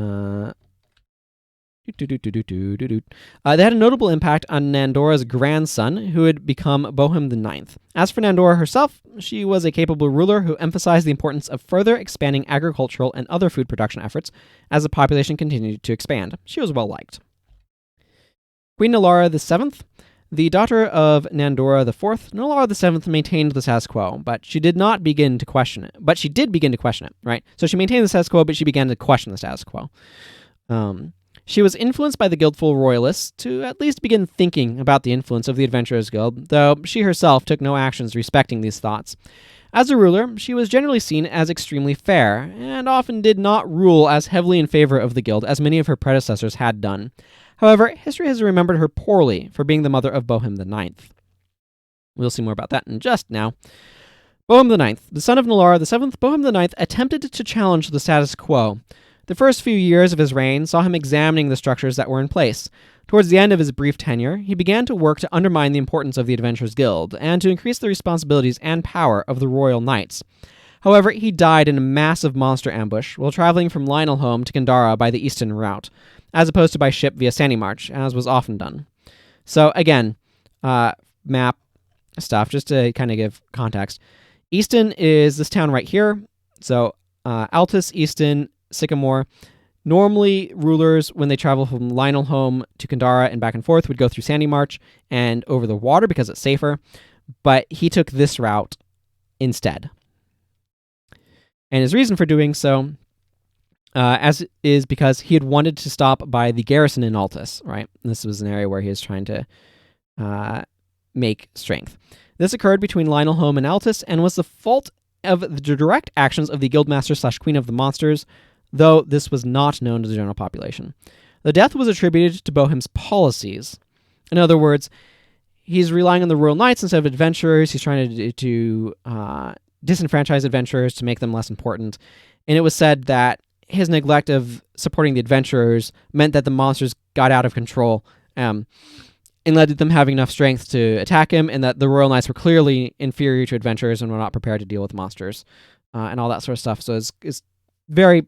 had a notable impact on Nandora's grandson, who had become Bohum IX. As for Nandora herself, she was a capable ruler who emphasized the importance of further expanding agricultural and other food production efforts as the population continued to expand. She was well liked. Queen Nalara VII. The daughter of Nandora IV, Nalara VII maintained the status quo, but she did not begin to question it. But she did begin to question it, right? So she maintained the status quo, but she began to question the status quo. She was influenced by the Guildful Royalists to at least begin thinking about the influence of the Adventurers Guild, though she herself took no actions respecting these thoughts. As a ruler, she was generally seen as extremely fair, and often did not rule as heavily in favor of the guild as many of her predecessors had done. However, history has remembered her poorly for being the mother of Bohum IX. We'll see more about that in just now. Bohum IX, the son of Nalara VII, Bohum IX attempted to challenge the status quo. The first few years of his reign saw him examining the structures that were in place. Towards the end of his brief tenure, he began to work to undermine the importance of the Adventurers Guild, and to increase the responsibilities and power of the Royal Knights. However, he died in a massive monster ambush while traveling from Lionelholm to Kandara by the eastern route, as opposed to by ship via Sandy March, as was often done. So again, map stuff, just to kind of give context. Easton is this town right here. So Altus, Easton, Sycamore. Normally, rulers, when they travel from Lionelholm to Kendara and back and forth, would go through Sandy March and over the water because it's safer. But he took this route instead. And his reason for doing so as is because he had wanted to stop by the garrison in Altus, right? This was an area where he was trying to make strength. This occurred between Lionelholm and Altus and was the fault of the direct actions of the Guildmaster / Queen of the Monsters, though this was not known to the general population. The death was attributed to Bohem's policies. In other words, he's relying on the Royal Knights instead of adventurers. He's trying to disenfranchise adventurers to make them less important. And it was said that his neglect of supporting the adventurers meant that the monsters got out of control and led to them having enough strength to attack him, and that the Royal Knights were clearly inferior to adventurers and were not prepared to deal with monsters and all that sort of stuff. So it's very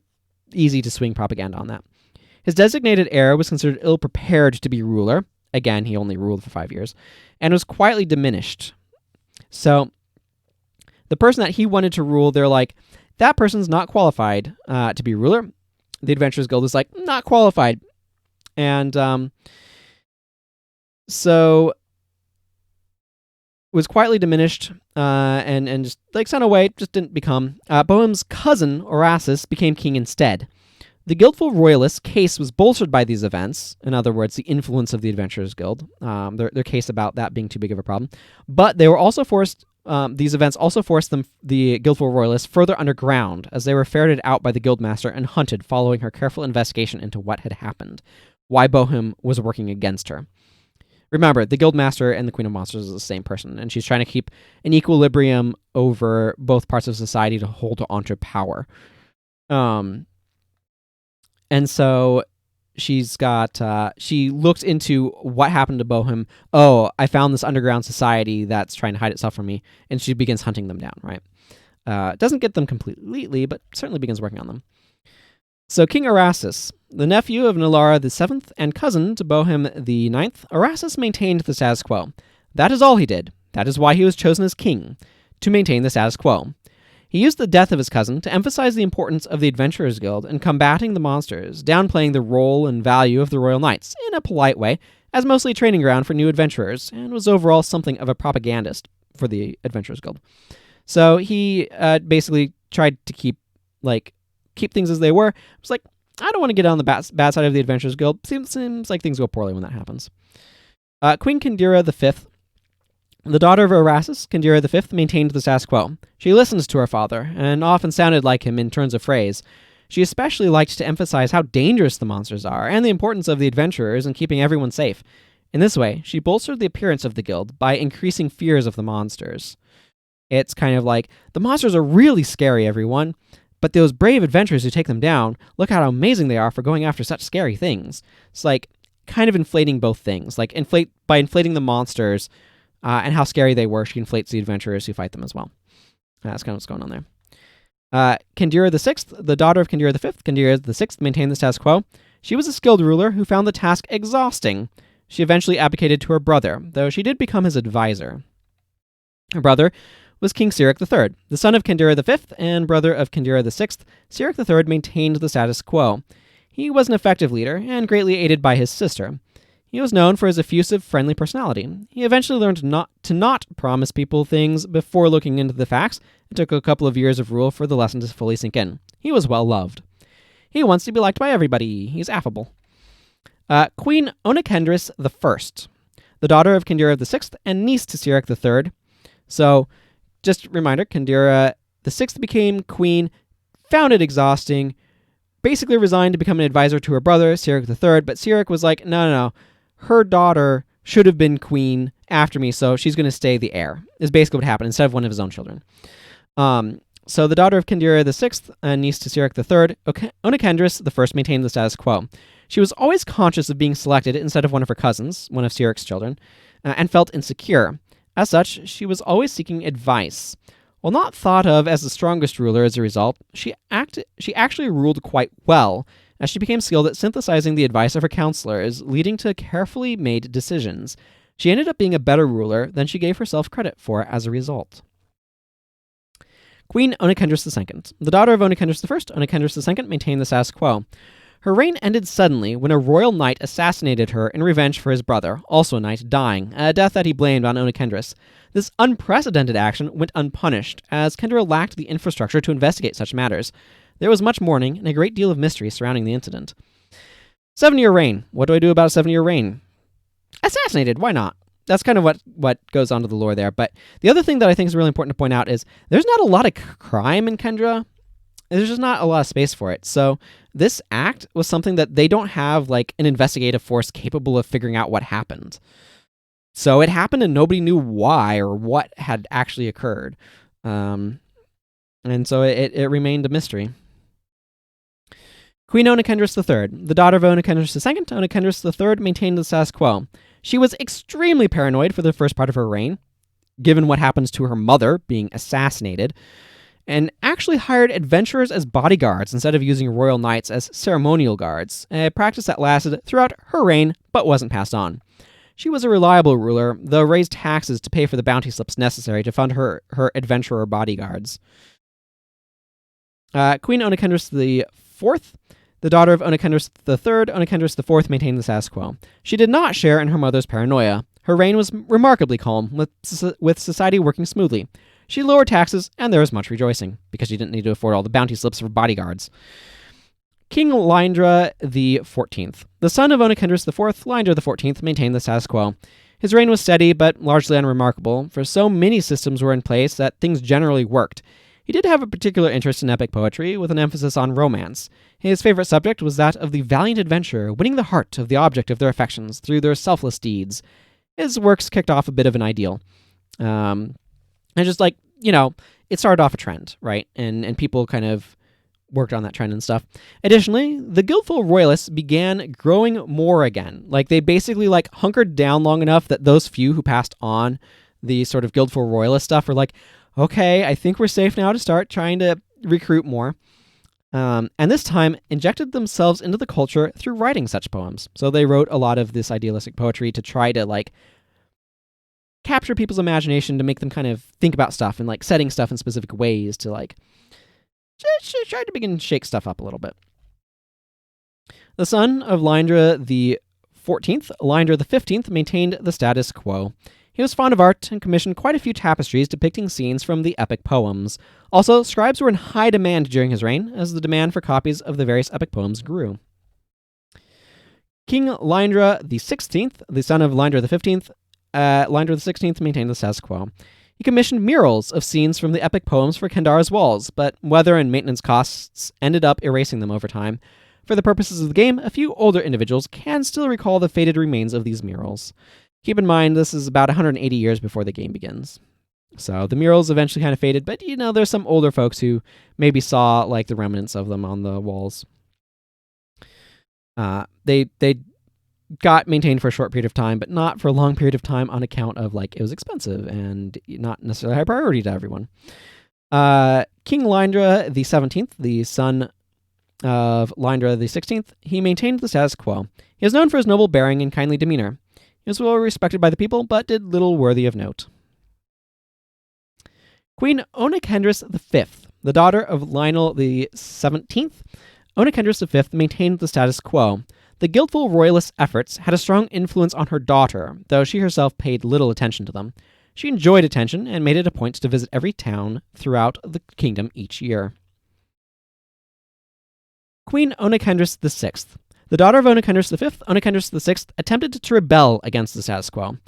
easy to swing propaganda on that. His designated heir was considered ill-prepared to be ruler. Again, he only ruled for 5 years, and was quietly diminished. So the person that he wanted to rule, they're like, that person's not qualified to be ruler. The Adventurers Guild is like, not qualified. And so was quietly diminished and just like sent away, just didn't become. Bohem's cousin, Orasis, became king instead. The Guildful Royalists' case was bolstered by these events, in other words, the influence of the Adventurers Guild, their case about that being too big of a problem. But they were also forced, these events also forced the Guildful Royalists further underground, as they were ferreted out by the Guildmaster and hunted following her careful investigation into what had happened, why Bohem was working against her. Remember, the Guildmaster and the Queen of Monsters is the same person, and she's trying to keep an equilibrium over both parts of society to hold onto power. And so she's got, she looks into what happened to Bohem. Oh, I found this underground society that's trying to hide itself from me. And she begins hunting them down, right? Doesn't get them completely, but certainly begins working on them. So King Erasus, the nephew of Nalara the Seventh and cousin to Bohem the Ninth, Erasus maintained the status quo. That is all he did. That is why he was chosen as king, to maintain the status quo. He used the death of his cousin to emphasize the importance of the Adventurers Guild in combating the monsters, downplaying the role and value of the Royal Knights in a polite way, as mostly a training ground for new adventurers, and was overall something of a propagandist for the Adventurers Guild. So he basically tried to keep things as they were. It was like, I don't want to get on the bad side of the Adventurers Guild. Seems like things go poorly when that happens. Queen Kendira V, the daughter of Erasus, Kendira V, maintained the status quo. She listened to her father, and often sounded like him in turns of phrase. She especially liked to emphasize how dangerous the monsters are, and the importance of the adventurers in keeping everyone safe. In this way, she bolstered the appearance of the guild by increasing fears of the monsters. It's kind of like, the monsters are really scary, everyone, but those brave adventurers who take them down, look how amazing they are for going after such scary things. It's like, kind of inflating both things. Like, by inflating the monsters, and how scary they were, she inflates the adventurers who fight them as well. That's kind of what's going on there. Kendira VI, the daughter of Kendira V, Kendira VI maintained the status quo. She was a skilled ruler who found the task exhausting. She eventually abdicated to her brother, though she did become his advisor. Her brother was King Sirik III, the son of Kendira V and brother of Kendira VI. Sirik III maintained the status quo. He was an effective leader, and greatly aided by his sister. He was known for his effusive, friendly personality. He eventually learned not to promise people things before looking into the facts. It took a couple of years of rule for the lesson to fully sink in. He was well loved. He wants to be liked by everybody. He's affable. Queen Onakendris I, the daughter of Kendira VI and niece to Sirik III. So, just a reminder, Kendira VI became queen, found it exhausting, basically resigned to become an advisor to her brother, Sirik III, but Sirik was like, no. Her daughter should have been queen after me, so she's going to stay the heir, is basically what happened, instead of one of his own children. So the daughter of Kendira VI, and niece to Sirik III, Onakendris I, maintained the status quo. She was always conscious of being selected instead of one of her cousins, one of Sirik's children, and felt insecure. As such, she was always seeking advice. While not thought of as the strongest ruler as a result, she actually ruled quite well, as she became skilled at synthesizing the advice of her counselors, leading to carefully made decisions. She ended up being a better ruler than she gave herself credit for as a result. Queen Onekendris II. The daughter of Onekendris I, Onekendris II maintained the status quo. Her reign ended suddenly when a royal knight assassinated her in revenge for his brother, also a knight, dying, a death that he blamed on Onekendris. This unprecedented action went unpunished, as Kendra lacked the infrastructure to investigate such matters. There was much mourning and a great deal of mystery surrounding the incident. 7-year reign. What do I do about a 7-year reign? Assassinated, why not? That's kind of what goes on to the lore there. But the other thing that I think is really important to point out is there's not a lot of crime in Kendra. There's just not a lot of space for it. So this act was something that they don't have like an investigative force capable of figuring out what happened. So it happened and nobody knew why or what had actually occurred. And so it remained a mystery. Queen Onekendris III. The daughter of Onekendris II, Onekendris III maintained the status quo. She was extremely paranoid for the first part of her reign, given what happens to her mother being assassinated, and actually hired adventurers as bodyguards instead of using royal knights as ceremonial guards, a practice that lasted throughout her reign but wasn't passed on. She was a reliable ruler, though raised taxes to pay for the bounty slips necessary to fund her adventurer bodyguards. Queen Onekendris IV. The daughter of Onekendris III, Onekendris IV maintained the status quo. She did not share in her mother's paranoia. Her reign was remarkably calm, with society working smoothly. She lowered taxes, and there was much rejoicing, because she didn't need to afford all the bounty slips for bodyguards. King Lyndra XIV. The son of Onekendris IV, Lyndra XIV, maintained the status quo. His reign was steady, but largely unremarkable, for so many systems were in place that things generally worked. He did have a particular interest in epic poetry, with an emphasis on romance. His favorite subject was that of the valiant adventurer winning the heart of the object of their affections through their selfless deeds. His works kicked off a bit of an ideal. And just like, it started off a trend, right? And people kind of worked on that trend and stuff. Additionally, the Guildful Royalists began growing more again. Like, they basically, hunkered down long enough that those few who passed on the sort of Guildful Royalist stuff were like, okay, I think we're safe now to start trying to recruit more. And this time, injected themselves into the culture through writing such poems. So they wrote a lot of this idealistic poetry to try to, capture people's imagination, to make them kind of think about stuff and, setting stuff in specific ways to, just try to begin to shake stuff up a little bit. The son of Lyndra the 14th, Lyndra the 15th, maintained the status quo. He was fond of art and commissioned quite a few tapestries depicting scenes from the epic poems. Also, scribes were in high demand during his reign, as the demand for copies of the various epic poems grew. King Lyndra the 16th, the son of Lyndra the 15th, Lyndra the 16th maintained the status quo. He commissioned murals of scenes from the epic poems for Kendara's walls, but weather and maintenance costs ended up erasing them over time. For the purposes of the game, a few older individuals can still recall the faded remains of these murals. Keep in mind, this is about 180 years before the game begins. So the murals eventually kind of faded, but there's some older folks who maybe saw the remnants of them on the walls. They got maintained for a short period of time, but not for a long period of time on account of it was expensive and not necessarily high priority to everyone. King Lyndra the 17th, the son of Lyndra the 16th, he maintained the status quo. He is known for his noble bearing and kindly demeanor. He was well respected by the people, but did little worthy of note. Queen Onekendris V, the daughter of Lionel the 17th, Onekendris V maintained the status quo. The Guildful Royalist efforts had a strong influence on her daughter, though she herself paid little attention to them. She enjoyed attention and made it a point to visit every town throughout the kingdom each year. Queen Onekendris VI. The daughter of Onekendris V, Onekendris VI, attempted to rebel against the status quo.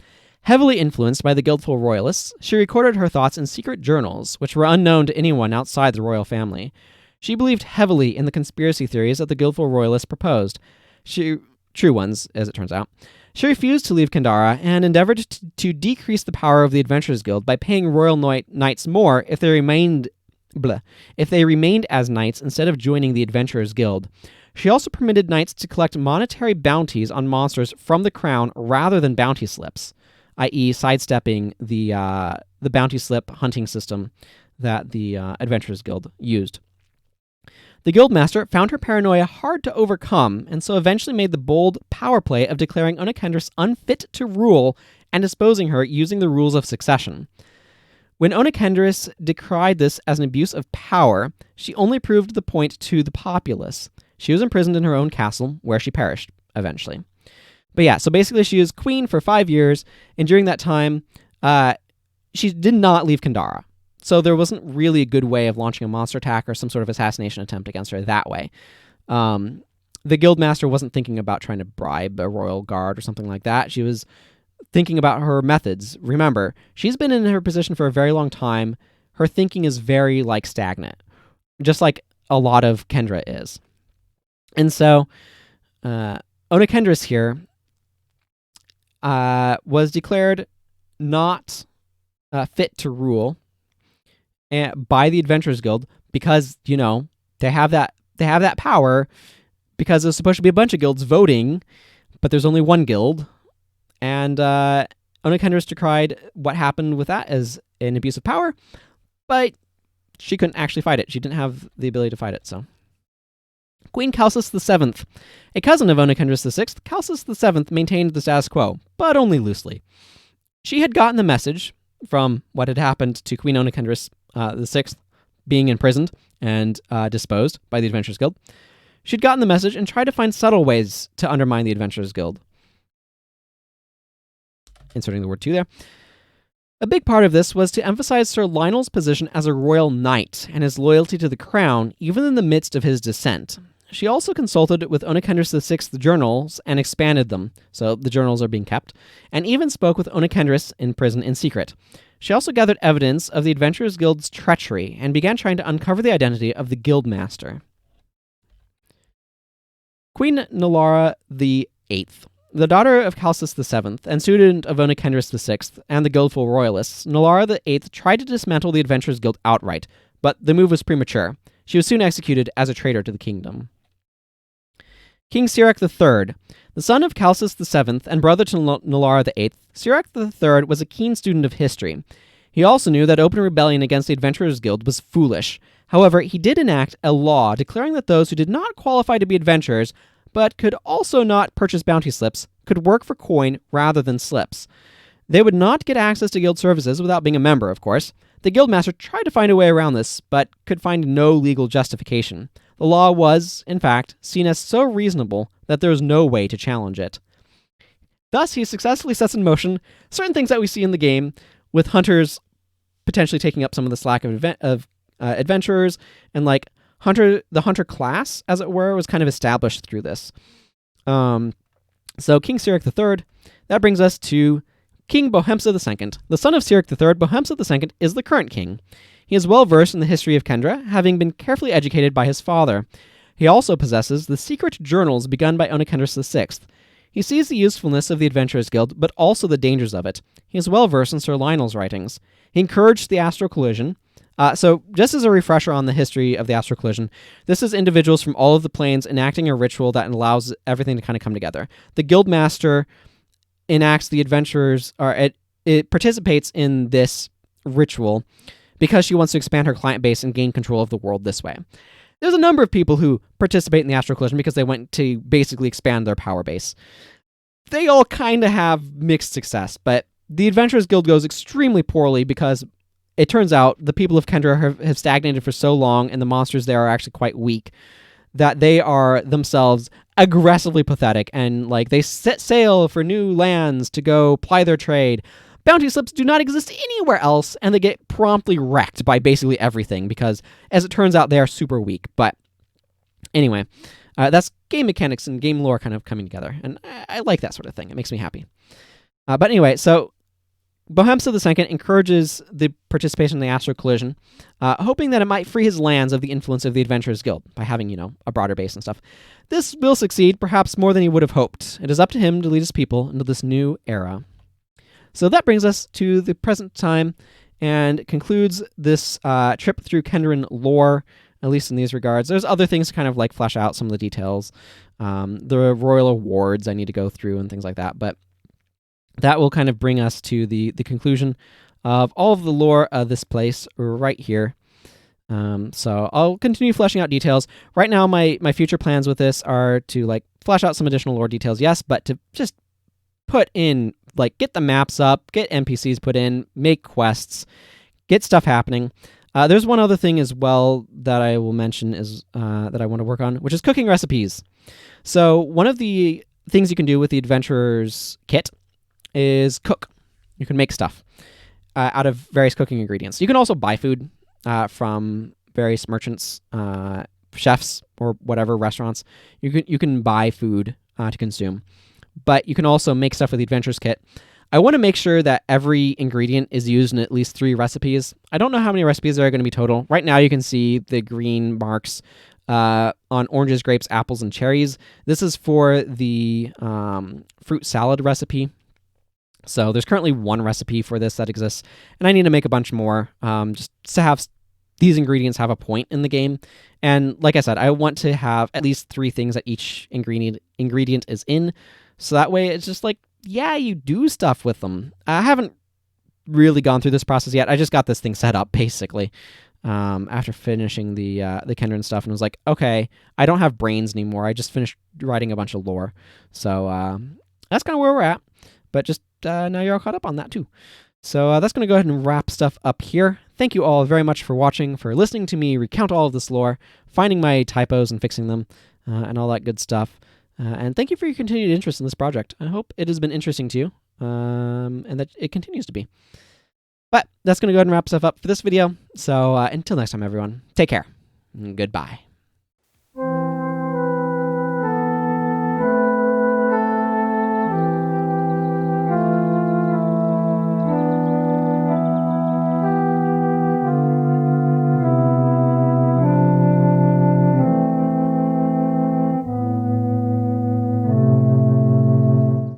Heavily influenced by the Guildful Royalists, she recorded her thoughts in secret journals, which were unknown to anyone outside the royal family. She believed heavily in the conspiracy theories that the Guildful Royalists proposed. True ones, as it turns out. She refused to leave Kendara and endeavored to decrease the power of the Adventurers Guild by paying royal knights more if they remained as knights instead of joining the Adventurers Guild. She also permitted knights to collect monetary bounties on monsters from the crown rather than bounty slips, i.e. sidestepping the bounty slip hunting system that the Adventurers Guild used. The Guildmaster found her paranoia hard to overcome, and so eventually made the bold power play of declaring Onakendris unfit to rule and disposing her using the rules of succession. When Onakendris decried this as an abuse of power, she only proved the point to the populace. She was imprisoned in her own castle, where she perished, eventually. But yeah, so basically she was queen for 5 years, and during that time, she did not leave Kendara. So there wasn't really a good way of launching a monster attack or some sort of assassination attempt against her that way. The Guildmaster wasn't thinking about trying to bribe a royal guard or something like that. She was thinking about her methods. Remember, she's been in her position for a very long time. Her thinking is very, stagnant, just like a lot of Kendra is. And so, Onakendris here was declared not fit to rule by the Adventurers Guild because, they have that power because there's supposed to be a bunch of guilds voting, but there's only one guild. And Onakendris decried what happened with that as an abuse of power, but she couldn't actually fight it. She didn't have the ability to fight it, so. Queen Calcis VII. A cousin of Onakendris VI, Calcis VII maintained the status quo, but only loosely. She had gotten the message from what had happened to Queen Onakendris VI being imprisoned and disposed by the Adventurers Guild. She'd gotten the message and tried to find subtle ways to undermine the Adventurers Guild. Inserting the word to there. A big part of this was to emphasize Sir Lionel's position as a royal knight and his loyalty to the crown, even in the midst of his descent. She also consulted with Onakendris VI's journals and expanded them, so the journals are being kept, and even spoke with Onakendris in prison in secret. She also gathered evidence of the Adventurers Guild's treachery and began trying to uncover the identity of the Guildmaster. Queen Nalara VIII. The daughter of Calcis VII and student of Onakendris VI and the Guildful Royalists, Nalara VIII tried to dismantle the Adventurers Guild outright, but the move was premature. She was soon executed as a traitor to the kingdom. King Sirak III. The son of Calcis VII and brother to Nalara VIII, Sirak III was a keen student of history. He also knew that open rebellion against the Adventurers Guild was foolish. However, he did enact a law declaring that those who did not qualify to be adventurers but could also not purchase bounty slips, could work for coin rather than slips. They would not get access to guild services without being a member, of course. The Guildmaster tried to find a way around this, but could find no legal justification. The law was, in fact, seen as so reasonable that there was no way to challenge it. Thus, he successfully sets in motion certain things that we see in the game, with hunters potentially taking up some of the slack of adventurers, and the hunter class, as it were, was kind of established through this. So King Sirak III, that brings us to King Bohemsa II. The son of Sirak III, Bohemsa II is the current king. He is well versed in the history of Kendra, having been carefully educated by his father. He also possesses the secret journals begun by Onakendris VI. He sees the usefulness of the Adventurers Guild, but also the dangers of it. He is well versed in Sir Lionel's writings. He encouraged the Astral Collision. So, just as a refresher on the history of the Astral Collision, this is individuals from all of the planes enacting a ritual that allows everything to kind of come together. The Guildmaster enacts the adventurers, or it participates in this ritual because she wants to expand her client base and gain control of the world this way. There's a number of people who participate in the Astral Collision because they want to basically expand their power base. They all kind of have mixed success, but the Adventurers Guild goes extremely poorly because it turns out the people of Kendra have stagnated for so long, and the monsters there are actually quite weak, that they are themselves aggressively pathetic, and they set sail for new lands to go ply their trade. Bounty slips do not exist anywhere else, and they get promptly wrecked by basically everything, because, as it turns out, they are super weak. But anyway, that's game mechanics and game lore kind of coming together, and I like that sort of thing. It makes me happy. But anyway, so Bohemsa II encourages the participation in the Astral Collision, hoping that it might free his lands of the influence of the Adventurers Guild by having, a broader base and stuff. This will succeed, perhaps more than he would have hoped. It is up to him to lead his people into this new era. So that brings us to the present time and concludes this trip through Kendran lore, at least in these regards. There's other things to kind of flesh out some of the details. The royal awards I need to go through and things like that, but that will kind of bring us to the conclusion of all of the lore of this place right here. So I'll continue fleshing out details. Right now, my future plans with this are to like flesh out some additional lore details, yes, but to just put in, like, get the maps up, get NPCs put in, make quests, get stuff happening. There's one other thing as well that I will mention is that I want to work on, which is cooking recipes. So one of the things you can do with the Adventurer's Kit is cook. You can make stuff out of various cooking ingredients. You can also buy food from various merchants, chefs, or whatever, restaurants. You can buy food to consume. But you can also make stuff with the Adventurer's Kit. I want to make sure that every ingredient is used in at least 3 recipes. I don't know how many recipes there are going to be total. Right now you can see the green marks on oranges, grapes, apples, and cherries. This is for the fruit salad recipe. So there's currently 1 recipe for this that exists, and I need to make a bunch more just to have these ingredients have a point in the game. And like I said, I want to have at least 3 things that each ingredient is in. So that way it's just like, yeah, you do stuff with them. I haven't really gone through this process yet. I just got this thing set up, basically, after finishing the Kendran stuff, and was like, okay, I don't have brains anymore. I just finished writing a bunch of lore. So that's kind of where we're at. But just now you're all caught up on that, too. So that's going to go ahead and wrap stuff up here. Thank you all very much for watching, for listening to me recount all of this lore, finding my typos and fixing them, and all that good stuff. And thank you for your continued interest in this project. I hope it has been interesting to you, and that it continues to be. But that's going to go ahead and wrap stuff up for this video. So until next time, everyone, take care. Goodbye.